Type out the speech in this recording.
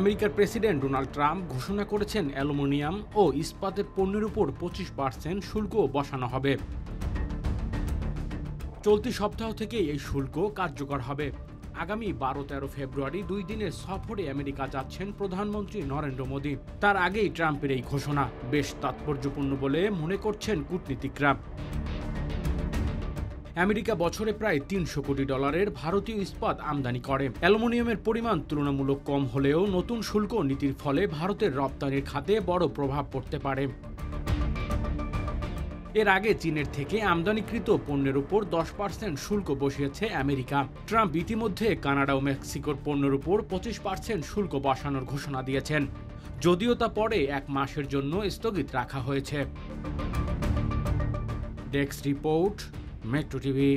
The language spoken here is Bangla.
আমেরিকার প্রেসিডেন্ট ডোনাল্ড ট্রাম্প ঘোষণা করেছেন অ্যালুমিনিয়াম ও ইস্পাতের পণ্যের উপর 25% শুল্ক বসানো হবে। চলতি সপ্তাহ থেকে এই শুল্ক কার্যকর হবে। আগামী 12-13 ফেব্রুয়ারি 2 দিনের সফরে আমেরিকা যাচ্ছেন প্রধানমন্ত্রী নরেন্দ্র মোদী। তার আগেই ট্রাম্পের এই ঘোষণা বেশ তাৎপর্যপূর্ণ বলে মনে করছেন কূটনীতিকরা। আমেরিকা বছরে প্রায় $300 কোটি ভারতীয় ইস্পাত আমদানি করে। অ্যালুমিনিয়ামের পরিমাণ তুলনামূলক কম হলেও নতুন শুল্ক নীতির ফলে ভারতের রপ্তানির খাতে বড় প্রভাব পড়তে পারে। এর আগে চীনের থেকে আমদানিকৃত পণ্যের উপর 10% শুল্ক বসিয়েছে আমেরিকা। ট্রাম্প ইতিমধ্যে কানাডা ও মেক্সিকোর পণ্যের উপর 25% শুল্ক বসানোর ঘোষণা দিয়েছেন, যদিও তা পরে 1 মাসের জন্য স্থগিত রাখা হয়েছে। Desk report, metro TV.